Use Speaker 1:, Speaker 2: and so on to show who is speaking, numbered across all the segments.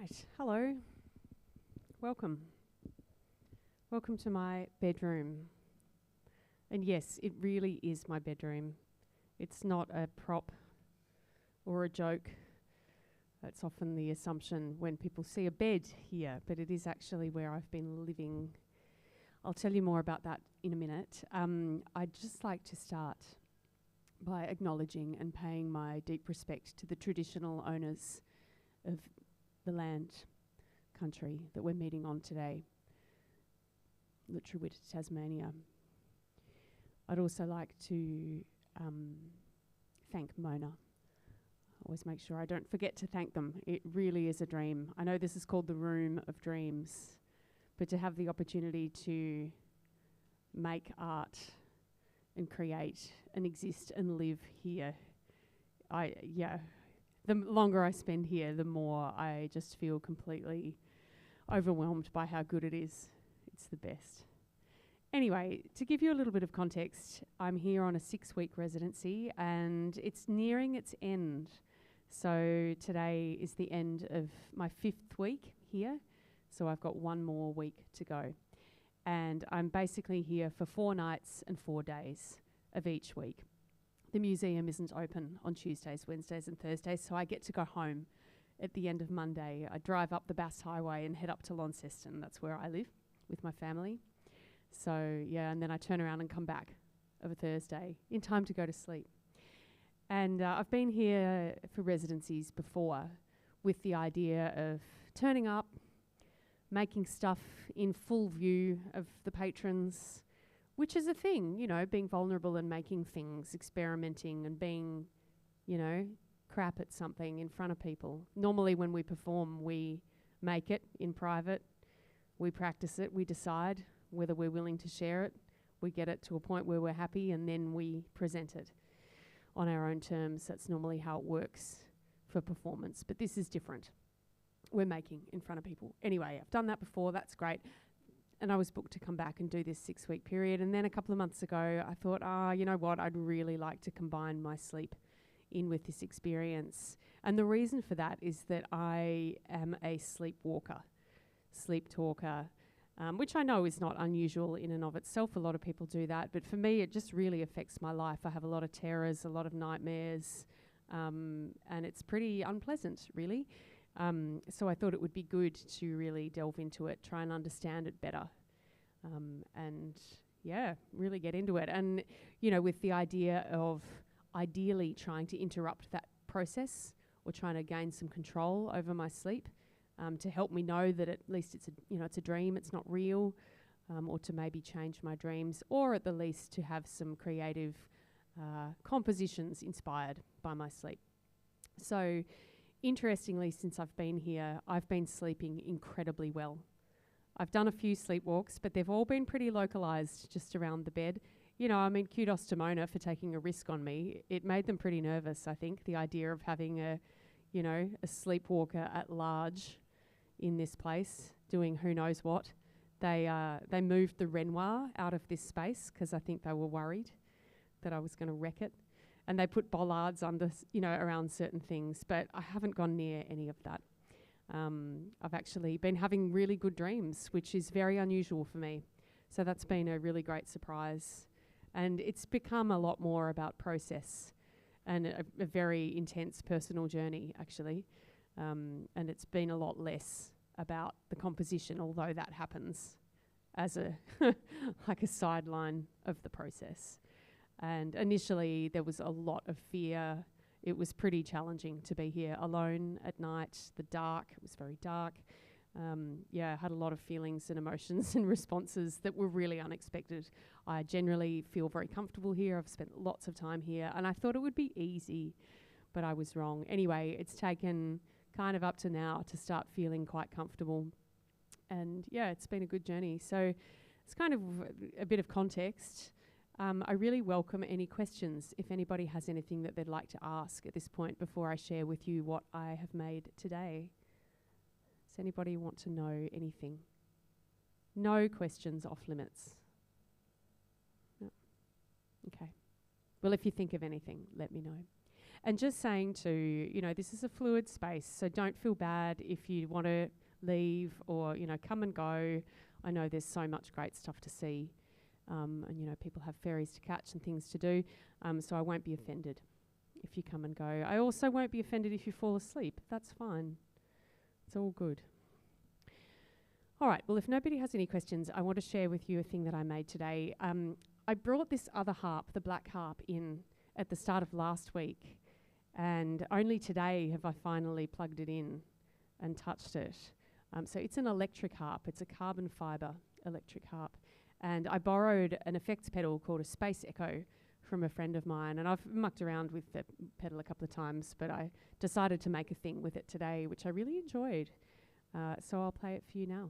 Speaker 1: Right, hello. Welcome. Welcome to my bedroom. And yes, it really is my bedroom. It's not a prop or a joke. That's often the assumption when people see a bed here, but it is actually where I've been living. I'll tell you more about that in a minute. I'd just like to start by acknowledging and paying my deep respect to the traditional owners of the land, country that we're meeting on today, Lutruwita, Tasmania. I'd also like to thank Mona. I always make sure I don't forget to thank them. It really is a dream. I know this is called the Room of Dreams, but to have the opportunity to make art and create and exist and live here, the longer I spend here, the more I just feel completely overwhelmed by how good it is. It's the best. Anyway, to give you a little bit of context, I'm here on a 6-week residency and it's nearing its end. So today is the end of my 5th week here. So I've got 1 more week to go. And I'm basically here for 4 nights and 4 days of each week. The museum isn't open on Tuesdays, Wednesdays and Thursdays, so I get to go home at the end of Monday. I drive up the Bass Highway and head up to Launceston. That's where I live with my family. So, yeah, and then I turn around and come back of a Thursday in time to go to sleep. And I've been here for residencies before with the idea of turning up, making stuff in full view of the patrons, which is a thing, you know, being vulnerable and making things, experimenting and being, you know, crap at something in front of people. Normally when we perform, we make it in private, we practice it, we decide whether we're willing to share it, we get it to a point where we're happy, and then we present it on our own terms. That's normally how it works for performance, but this is different. We're making in front of people. Anyway, I've done that before, that's great. And I was booked to come back and do this 6-week period. And then a couple of months ago, I thought, you know what, I'd really like to combine my sleep in with this experience. And the reason for that is that I am a sleep talker, which I know is not unusual in and of itself. A lot of people do that. But for me, it just really affects my life. I have a lot of terrors, a lot of nightmares, and it's pretty unpleasant, really. So I thought it would be good to really delve into it, try and understand it better, and really get into it. And, you know, with the idea of ideally trying to interrupt that process or trying to gain some control over my sleep, to help me know that at least it's a dream, it's not real, or to maybe change my dreams, or at the least to have some creative compositions inspired by my sleep. So, interestingly, since I've been here, I've been sleeping incredibly well. I've done a few sleepwalks, but they've all been pretty localised just around the bed. You know, I mean, kudos to Mona for taking a risk on me. It made them pretty nervous, I think, the idea of having a sleepwalker at large in this place doing who knows what. They moved the Renoir out of this space because I think they were worried that I was going to wreck it. And they put bollards under, around certain things, but I haven't gone near any of that. I've actually been having really good dreams, which is very unusual for me. So that's been a really great surprise. And it's become a lot more about process and a very intense personal journey, actually. And it's been a lot less about the composition, although that happens as a like a sideline of the process. And initially, there was a lot of fear. It was pretty challenging to be here alone at night. The dark, it was very dark. I had a lot of feelings and emotions and responses that were really unexpected. I generally feel very comfortable here. I've spent lots of time here, and I thought it would be easy, but I was wrong. Anyway, it's taken kind of up to now to start feeling quite comfortable. And it's been a good journey. So it's kind of a bit of context. I really welcome any questions if anybody has anything that they'd like to ask at this point before I share with you what I have made today. Does anybody want to know anything? No questions off limits. No. Okay. Well, if you think of anything, let me know. And just saying to, you know, this is a fluid space, so don't feel bad if you want to leave or, you know, come and go. I know there's so much great stuff to see, and, you know, people have ferries to catch and things to do, so I won't be offended if you come and go. I also won't be offended if you fall asleep. That's fine. It's all good. All right, well, if nobody has any questions, I want to share with you a thing that I made today. I brought this other harp, the black harp, in at the start of last week, and only today have I finally plugged it in and touched it. So it's an electric harp. It's a carbon fibre electric harp. And I borrowed an effects pedal called a Space Echo from a friend of mine, and I've mucked around with the pedal a couple of times, but I decided to make a thing with it today, which I really enjoyed. So I'll play it for you now.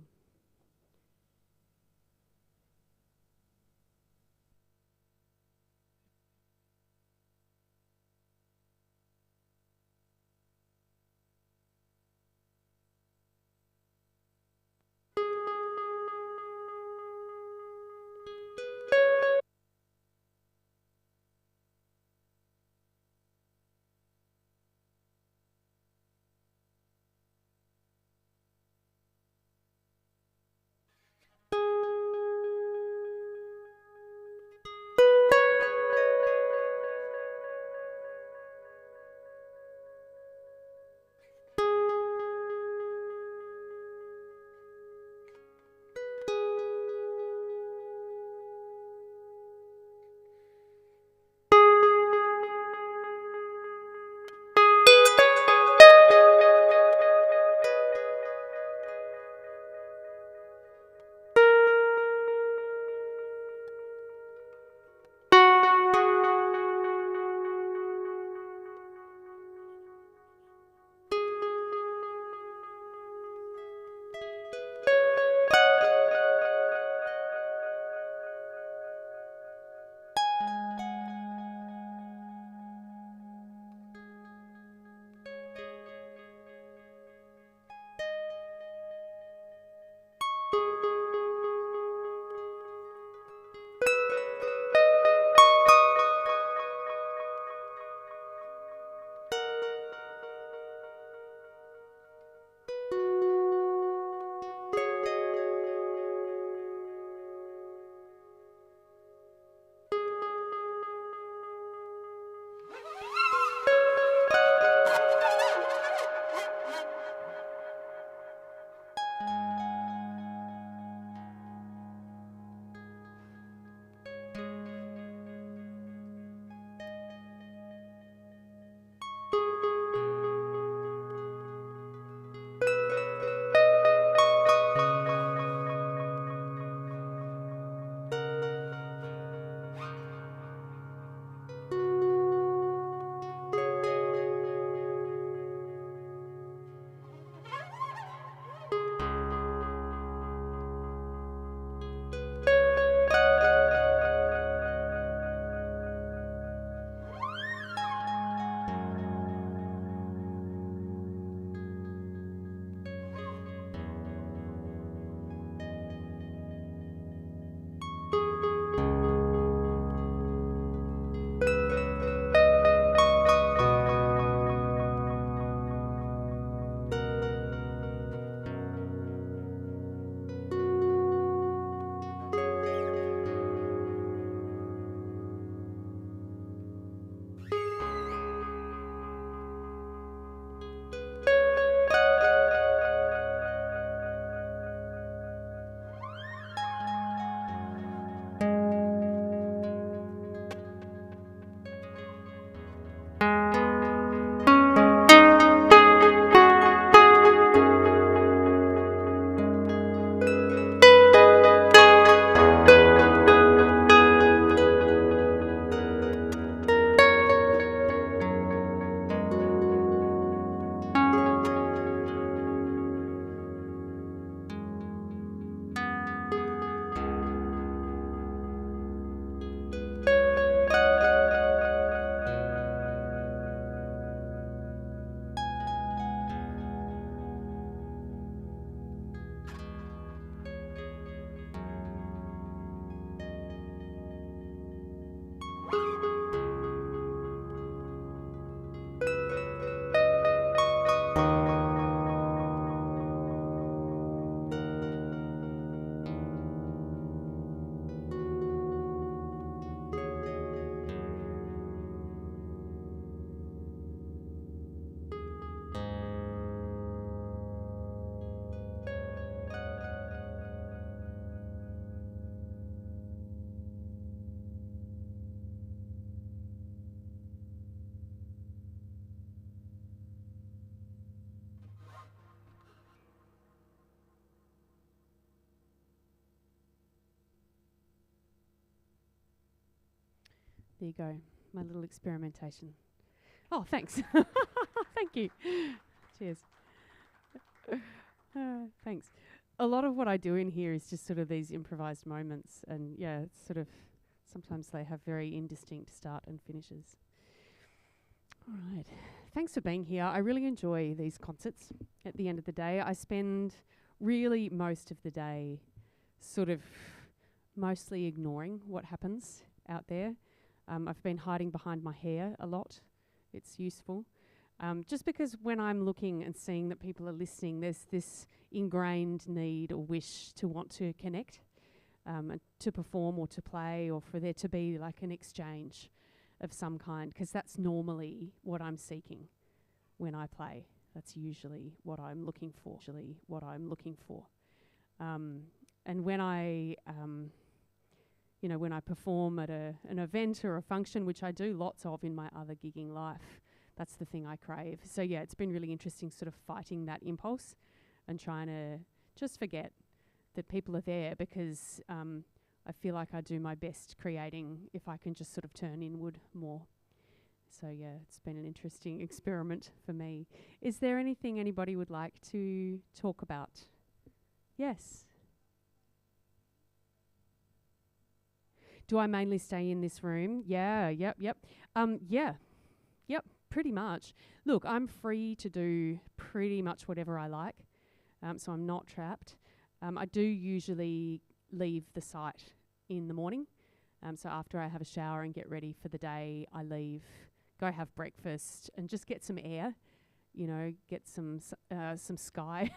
Speaker 1: There you go, my little experimentation. Oh, thanks. Thank you. Cheers. Thanks. A lot of what I do in here is just sort of these improvised moments, and yeah, it's sort of sometimes they have very indistinct start and finishes. All right. Thanks for being here. I really enjoy these concerts. At the end of the day, I spend really most of the day sort of mostly ignoring what happens out there. I've been hiding behind my hair a lot. It's useful. Just because when I'm looking and seeing that people are listening, there's this ingrained need or wish to want to connect, and to perform or to play, or for there to be like an exchange of some kind, because that's normally what I'm seeking when I play. That's usually what I'm looking for. And when I when I perform at an event or a function, which I do lots of in my other gigging life, that's the thing I crave. So yeah, it's been really interesting sort of fighting that impulse and trying to just forget that people are there, because I feel like I do my best creating if I can just sort of turn inward more. So yeah, it's been an interesting experiment for me. Is there anything anybody would like to talk about? Yes. Do I mainly stay in this room? Yeah, yep. Yep, pretty much. Look, I'm free to do pretty much whatever I like, so I'm not trapped. I do usually leave the site in the morning. So after I have a shower and get ready for the day, I leave, go have breakfast and just get some air, get some sky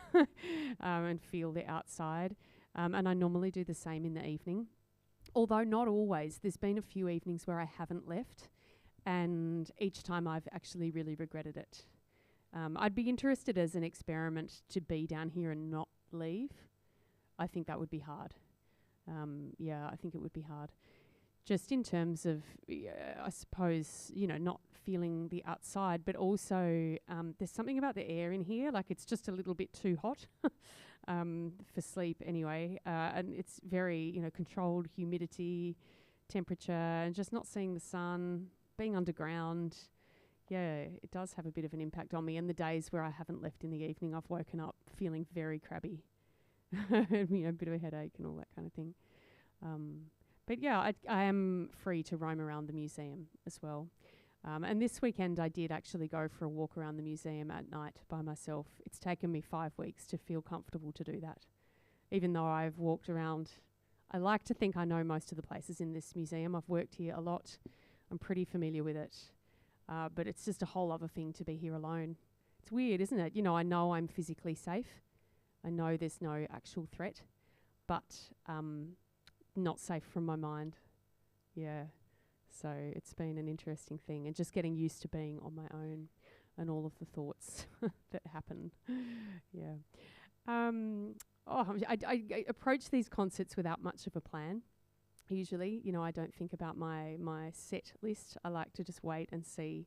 Speaker 1: and feel the outside. And I normally do the same in the evening. Although not always. There's been a few evenings where I haven't left, and each time I've actually really regretted it. I'd be interested as an experiment to be down here and not leave. I think that would be hard. I think it would be hard. Just in terms of, I suppose, not feeling the outside, but also there's something about the air in here, like it's just a little bit too hot for sleep anyway. And it's very, controlled humidity, temperature, and just not seeing the sun, being underground. Yeah, it does have a bit of an impact on me. And the days where I haven't left in the evening, I've woken up feeling very crabby. A bit of a headache and all that kind of thing. But yeah, I am free to roam around the museum as well. And this weekend I did actually go for a walk around the museum at night by myself. It's taken me 5 weeks to feel comfortable to do that. Even though I've walked around, I like to think I know most of the places in this museum. I've worked here a lot. I'm pretty familiar with it. But it's just a whole other thing to be here alone. It's weird, isn't it? I know I'm physically safe. I know there's no actual threat, but not safe from my mind. Yeah. So it's been an interesting thing, and just getting used to being on my own and all of the thoughts that happen. Yeah. I approach these concerts without much of a plan. Usually, I don't think about my set list. I like to just wait and see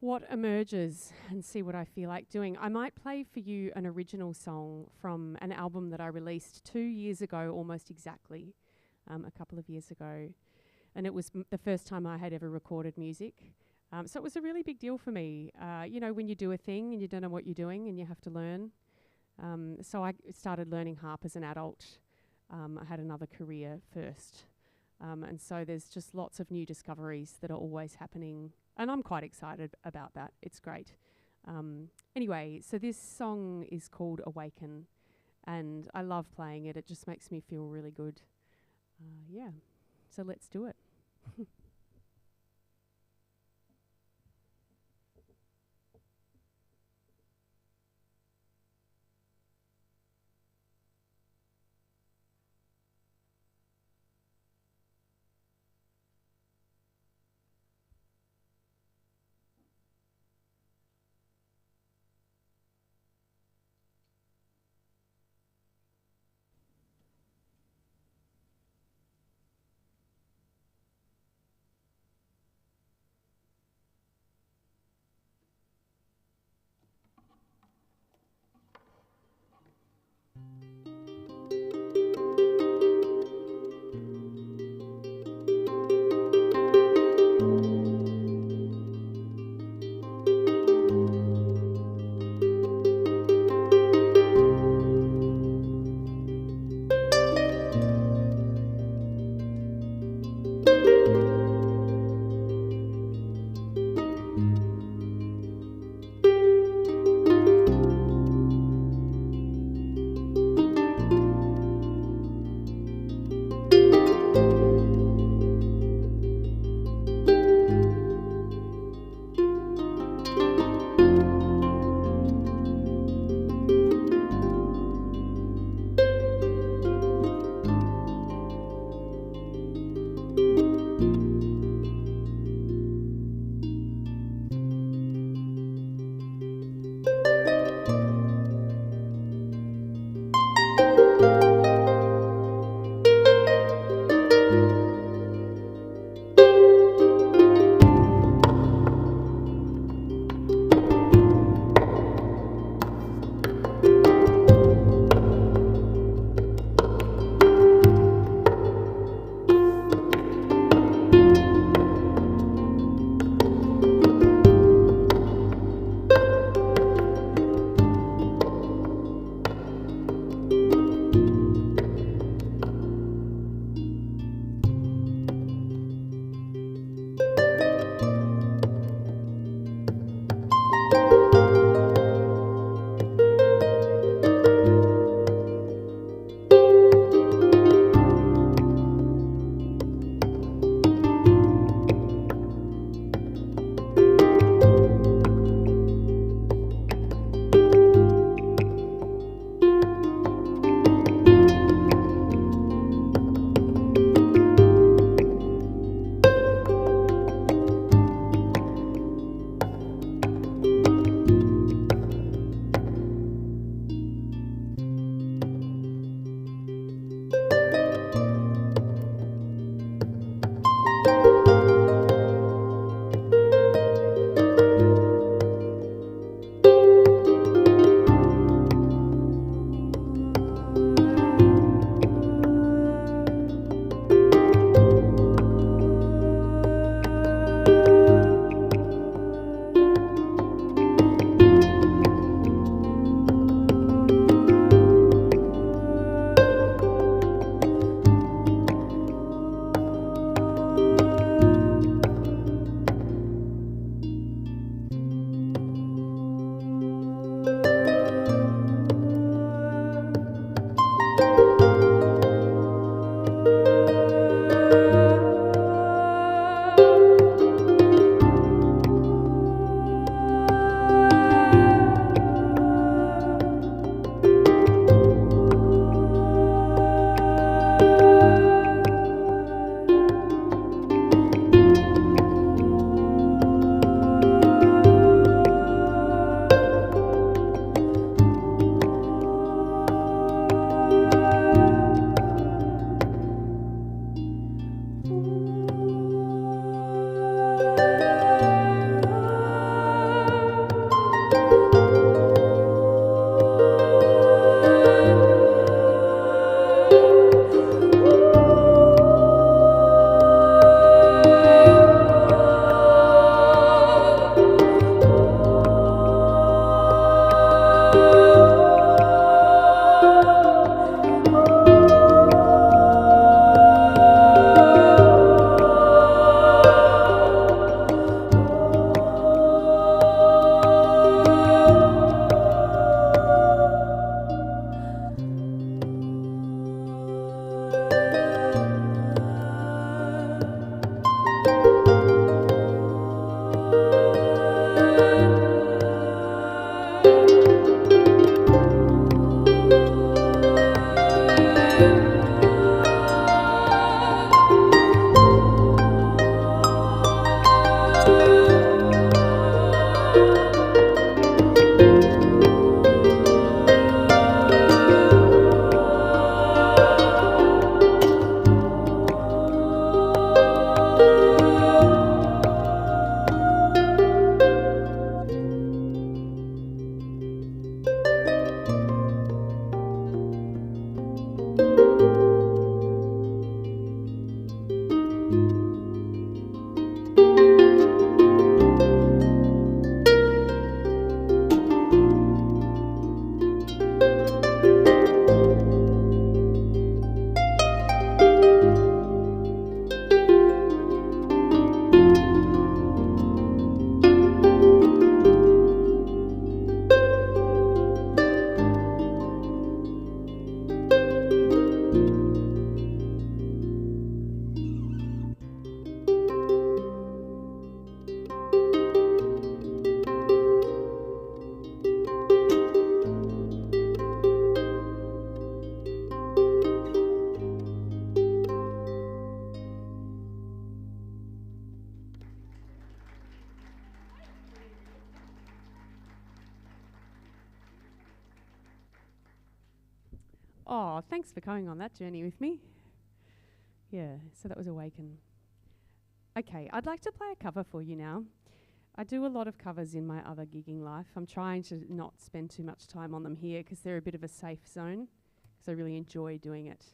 Speaker 1: what emerges and see what I feel like doing. I might play for you an original song from an album that I released 2 years ago, almost exactly, a couple of years ago. And it was the first time I had ever recorded music. So it was a really big deal for me. When you do a thing and you don't know what you're doing and you have to learn. So I started learning harp as an adult. I had another career first. And so there's just lots of new discoveries that are always happening. And I'm quite excited about that. It's great. Anyway, so this song is called Awaken. And I love playing it. It just makes me feel really good. So let's do it. Oh, thanks for going on that journey with me. Yeah, so that was Awaken. Okay, I'd like to play a cover for you now. I do a lot of covers in my other gigging life. I'm trying to not spend too much time on them here because they're a bit of a safe zone, because I really enjoy doing it.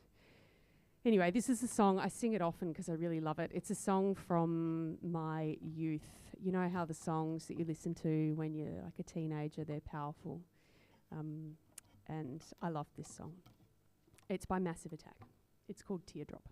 Speaker 1: Anyway, this is a song, I sing it often because I really love it. It's a song from my youth. You know how the songs that you listen to when you're like a teenager, they're powerful. And I love this song. It's by Massive Attack. It's called Teardrop.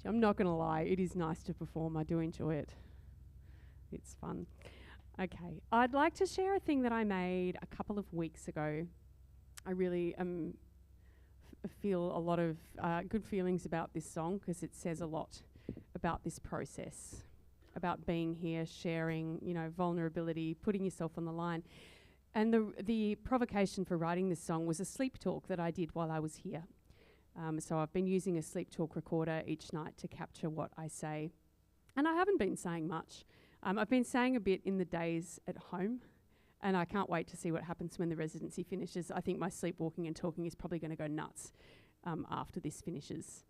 Speaker 1: I'm not going to lie, it is nice to perform. I do enjoy it. It's fun. Okay, I'd like to share a thing that I made a couple of weeks ago. I really feel a lot of good feelings about this song because it says a lot about this process, about being here, sharing, you know, vulnerability, putting yourself on the line. And the provocation for writing this song was a sleep talk that I did while I was here. So I've been using a sleep talk recorder each night to capture what I say. And I haven't been saying much. I've been saying a bit in the days at home, and I can't wait to see what happens when the residency finishes. I think my sleepwalking and talking is probably going to go nuts after this finishes.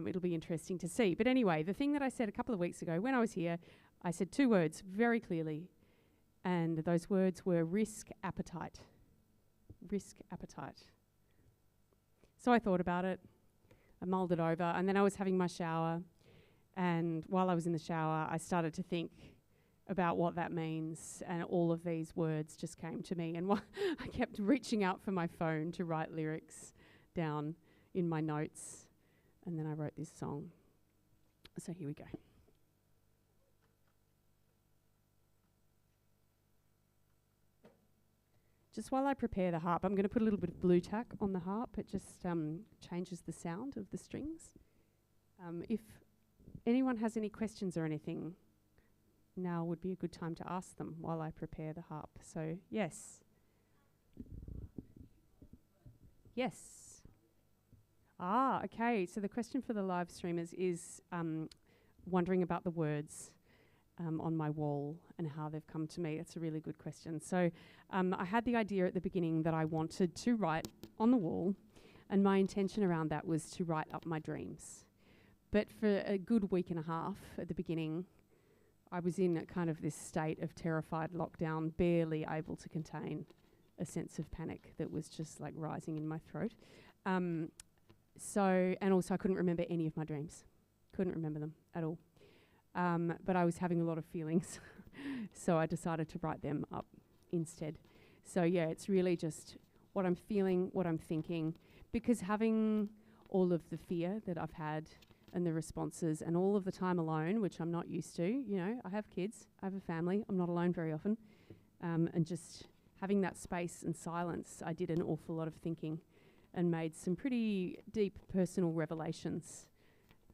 Speaker 1: It'll be interesting to see. But anyway, the thing that I said a couple of weeks ago when I was here, I said 2 words very clearly, and those words were risk appetite. Risk appetite. So I thought about it, I mulled it over, and then I was having my shower, and while I was in the shower, I started to think about what that means, and all of these words just came to me, and I kept reaching out for my phone to write lyrics down in my notes, and then I wrote this song. So here we go. Just while I prepare the harp, I'm going to put a little bit of blue tack on the harp. It just changes the sound of the strings. If anyone has any questions or anything, now would be a good time to ask them while I prepare the harp. So, yes. Yes. Ah, okay. So the question for the live streamers is wondering about the words on my wall and how they've come to me. That's a really good question. So I had the idea at the beginning that I wanted to write on the wall, and my intention around that was to write up my dreams. But for a good week and a half at the beginning, I was in a kind of this state of terrified lockdown, barely able to contain a sense of panic that was just like rising in my throat. And also I couldn't remember any of my dreams. Couldn't remember them at all. But I was having a lot of feelings, so I decided to write them up instead. So yeah, it's really just what I'm feeling, what I'm thinking, because having all of the fear that I've had and the responses and all of the time alone, which I'm not used to, you know, I have kids, I have a family, I'm not alone very often, and just having that space and silence, I did an awful lot of thinking and made some pretty deep personal revelations.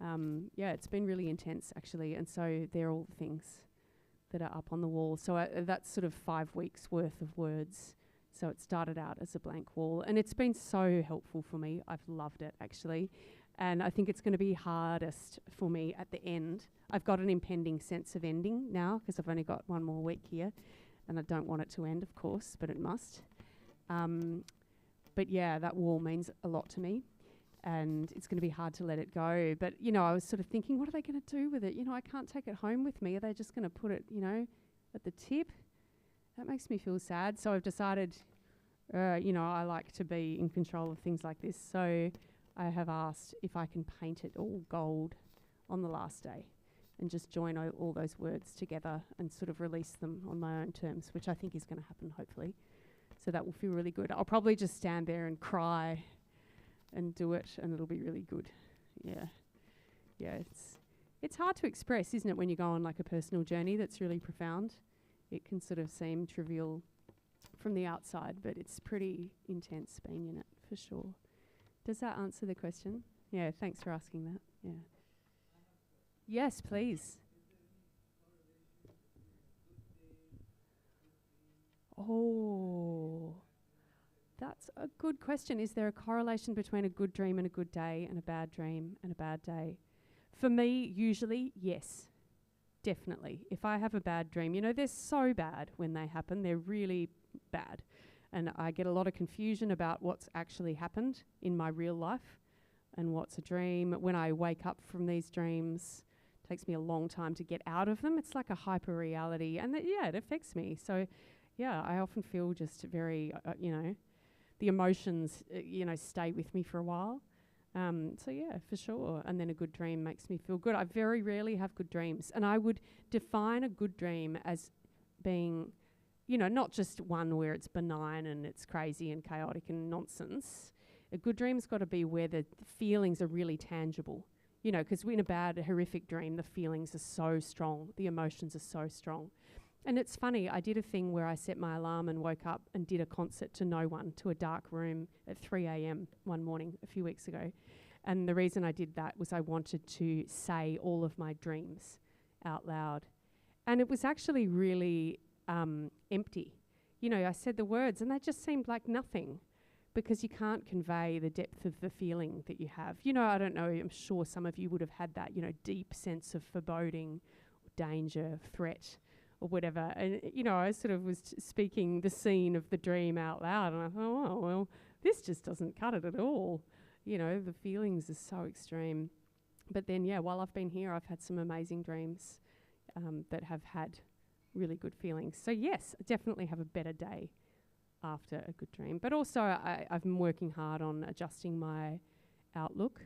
Speaker 1: Yeah, it's been really intense actually, and so they're all the things that are up on the wall. So that's sort of 5 weeks worth of words. So it started out as a blank wall, and it's been so helpful for me. I've loved it actually, and I think it's going to be hardest for me at the end. I've got an impending sense of ending now because I've only got 1 more week here, and I don't want it to end, of course, but it must. But yeah, that wall means a lot to me, and it's going to be hard to let it go. But, you know, I was sort of thinking, what are they going to do with it? You know, I can't take it home with me. Are they just going to put it, you know, at the tip? That makes me feel sad. So I've decided, you know, I like to be in control of things like this. So I have asked if I can paint it all gold on the last day and just join all those words together and sort of release them on my own terms, which I think is going to happen, hopefully. So that will feel really good. I'll probably just stand there and cry and do it, and it'll be really good. Yeah. Yeah, it's hard to express, isn't it, when you go on like a personal journey that's really profound. It can sort of seem trivial from the outside, but it's pretty intense being in it, for sure. Does that answer the question? Yeah, thanks for asking that. Yeah. Yes, please. Oh, that's a good question. Is there a correlation between a good dream and a good day, and a bad dream and a bad day? For me, usually, yes, definitely. If I have a bad dream, you know, they're so bad when they happen. They're really bad. And I get a lot of confusion about what's actually happened in my real life and what's a dream. When I wake up from these dreams, it takes me a long time to get out of them. It's like a hyper reality, and yeah, it affects me. So yeah, I often feel just very, you know, the emotions, you know, stay with me for a while. So yeah, for sure. And then a good dream makes me feel good. I very rarely have good dreams. And I would define a good dream as being, you know, not just one where it's benign and it's crazy and chaotic and nonsense. A good dream's got to be where the feelings are really tangible. You know, because in a bad, horrific dream, the feelings are so strong. The emotions are so strong. And it's funny, I did a thing where I set my alarm and woke up and did a concert to no one, to a dark room at 3 a.m. one morning a few weeks ago. And the reason I did that was I wanted to say all of my dreams out loud. And it was actually really empty. You know, I said the words and they just seemed like nothing, because you can't convey the depth of the feeling that you have. You know, I don't know, I'm sure some of you would have had that, you know, deep sense of foreboding, danger, threat. or whatever. And, I sort of was speaking the scene of the dream out loud, and I thought, oh, well, this just doesn't cut it at all. The feelings are so extreme. But then, while I've been here, I've had some amazing dreams that have had really good feelings. So yes, I definitely have a better day after a good dream. But also I've been working hard on adjusting my outlook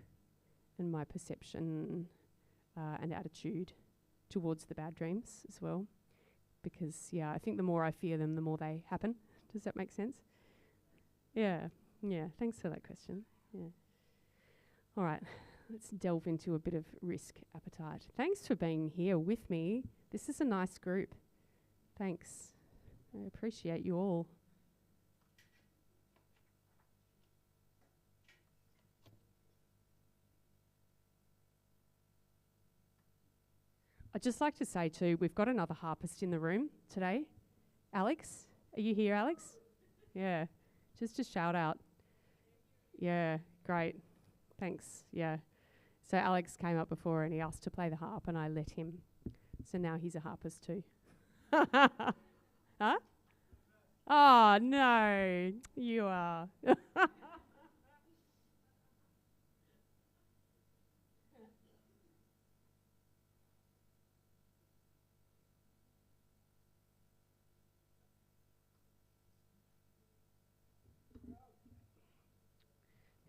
Speaker 1: and my perception and attitude towards the bad dreams as well. Because, I think the more I fear them, the more they happen. Does that make sense? Yeah, thanks for that question. Yeah. All right, let's delve into a bit of risk appetite. Thanks for being here with me. This is a nice group. Thanks. I appreciate you all. I'd just like to say too, we've got another harpist in the room today. Alex, are you here, Alex? Yeah, just a shout out. Yeah, great. Thanks, yeah. So Alex came up before and he asked to play the harp and I let him. So now he's a harpist too. Huh? Oh, no, you are.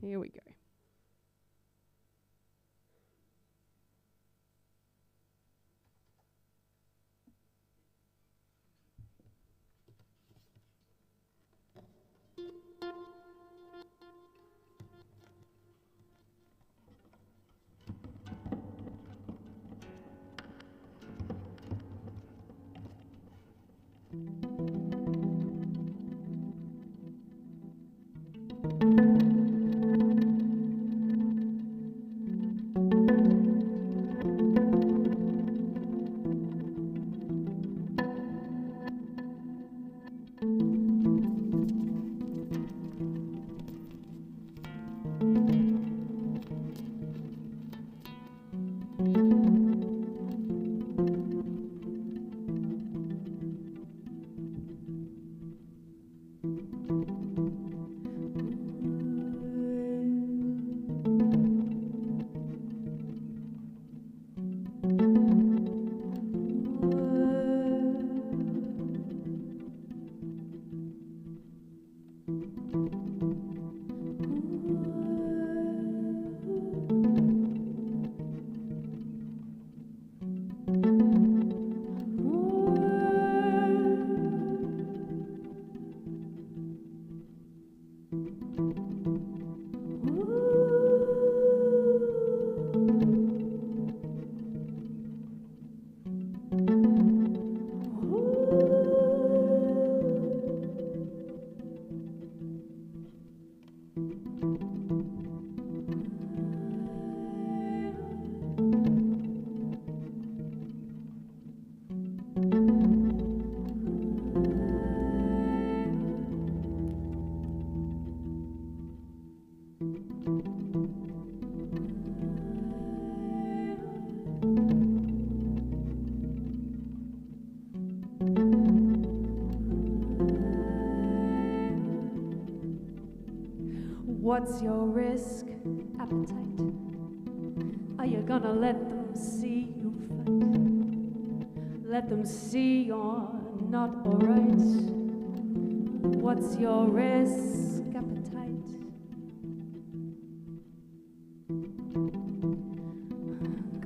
Speaker 1: Here we go.
Speaker 2: What's your risk appetite? Are you gonna let them see you fight? Let them see you're not alright? What's your risk appetite?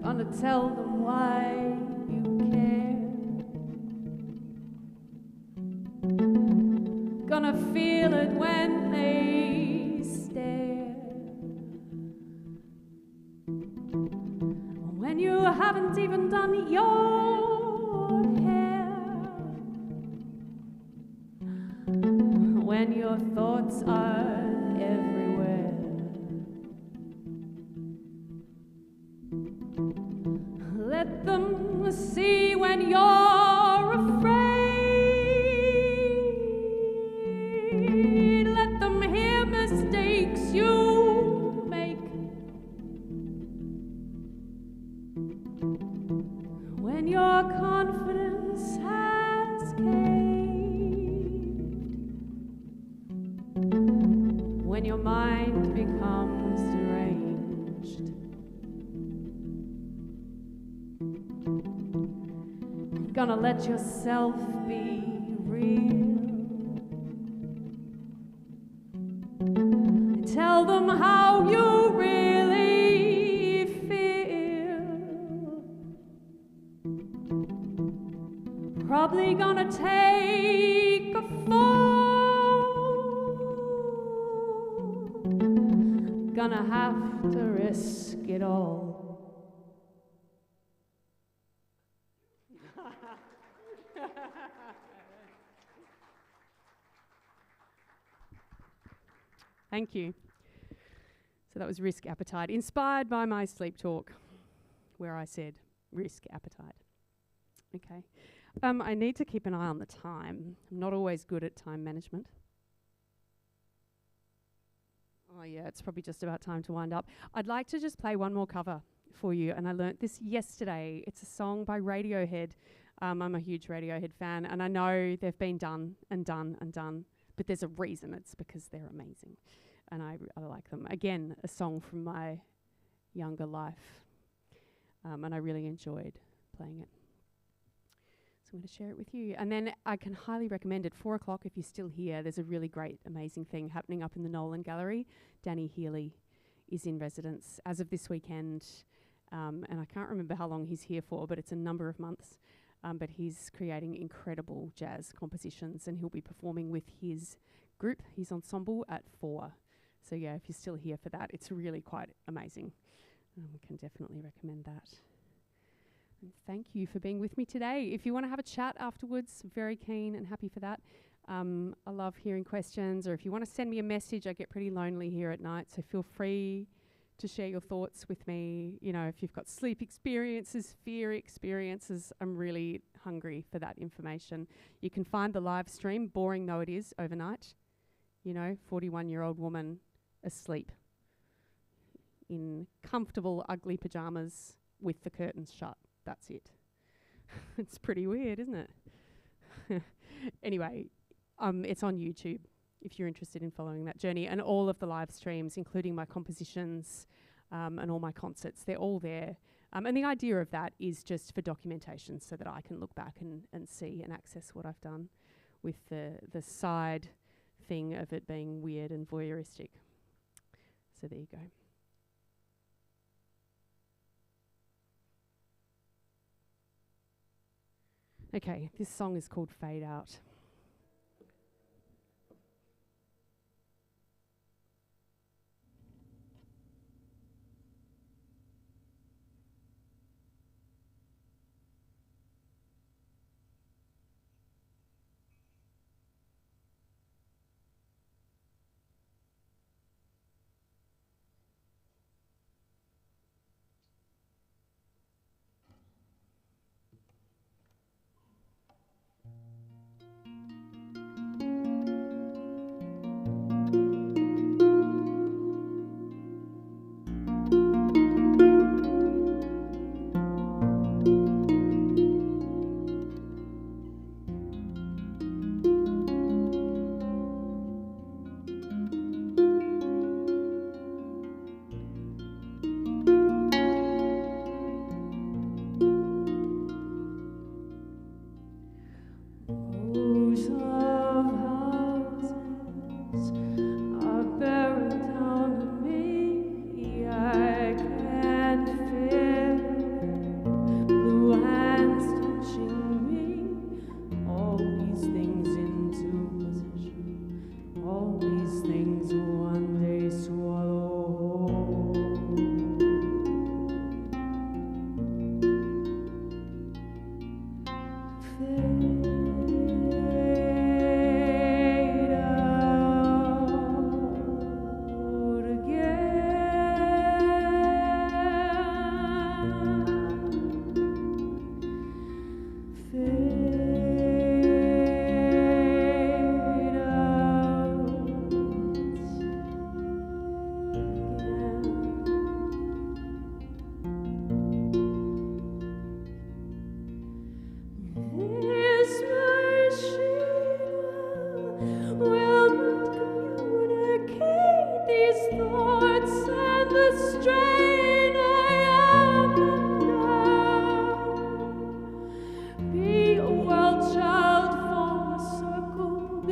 Speaker 2: Gonna tell them why you care? Gonna feel it when they stare? When you haven't even done your hair? When your thoughts are everywhere? Let them see when you're afraid. Let them hear mistakes you make. When your confidence has when your mind becomes deranged. Gonna let yourself be real. Tell them how you really feel. Probably gonna take a fall. Gonna have to risk it all.
Speaker 1: Thank you. So that was Risk Appetite, inspired by my sleep talk, where I said risk appetite. Okay. I need to keep an eye on the time. I'm not always good at time management. Oh yeah, it's probably just about time to wind up. I'd like to just play one more cover for you, and I learnt this yesterday. It's a song by Radiohead. I'm a huge Radiohead fan, and I know they've been done and done and done, but there's a reason. It's because they're amazing, and I like them. Again, a song from my younger life, and I really enjoyed playing it. So I'm going to share it with you. And then I can highly recommend it. 4 o'clock, if you're still here, there's a really great, amazing thing happening up in the Nolan Gallery. Danny Healy is in residence as of this weekend, and I can't remember how long he's here for, but it's a number of months. But he's creating incredible jazz compositions, and he'll be performing with his group, his ensemble, at 4. So yeah, if you're still here for that, it's really quite amazing. Can definitely recommend that. And thank you for being with me today. If you want to have a chat afterwards, very keen and happy for that. I love hearing questions, or if you want to send me a message, I get pretty lonely here at night, so feel free to share your thoughts with me. You know, if you've got sleep experiences, fear experiences, I'm really hungry for that information. You can find the live stream, boring though it is, overnight. You know, 41-year-old woman asleep in comfortable, ugly pajamas with the curtains shut. That's it. It's pretty weird, isn't it? Anyway, it's on YouTube if you're interested in following that journey, and all of the live streams, including my compositions and all my concerts, they're all there. And the idea of that is just for documentation, so that I can look back and see and access what I've done, with the side thing of it being weird and voyeuristic. So there you go. Okay, this song is called Fade Out.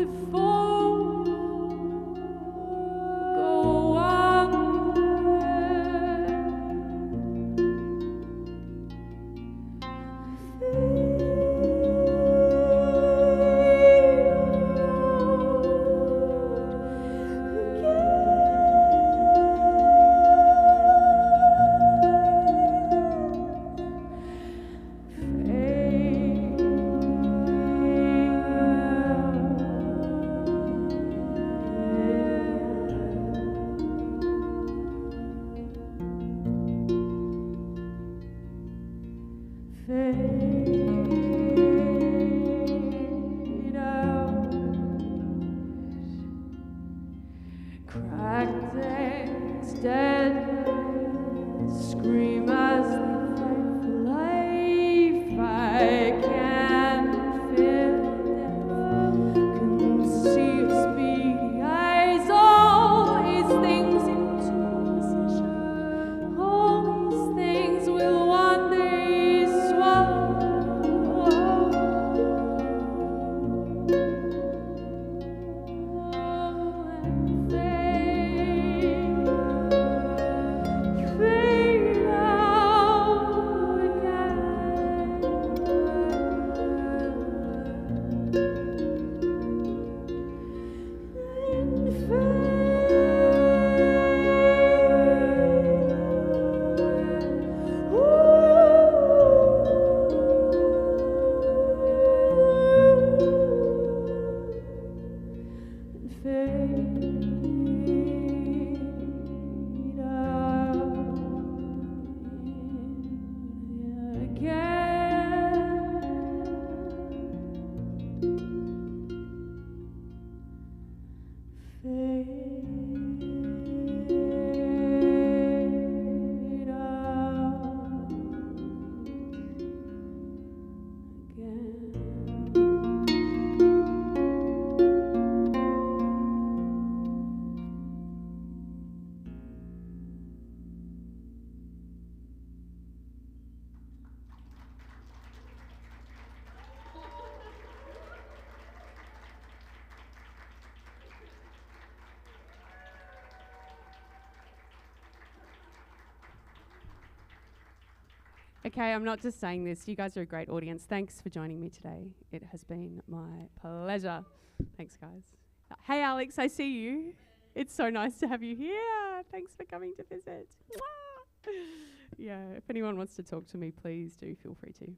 Speaker 2: before go on fade out. Cracked eggs dead, scream as they fight for life. I can feel death, can see your speedy eyes. All these things into position, all these things will one day swallow. And fade out again.
Speaker 1: Okay, I'm not just saying this. You guys are a great audience. Thanks for joining me today. It has been my pleasure. Thanks, guys. Hey, Alex, I see you. It's so nice to have you here. Thanks for coming to visit. Mwah! Yeah, if anyone wants to talk to me, please do feel free to.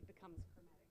Speaker 1: it becomes chromatic.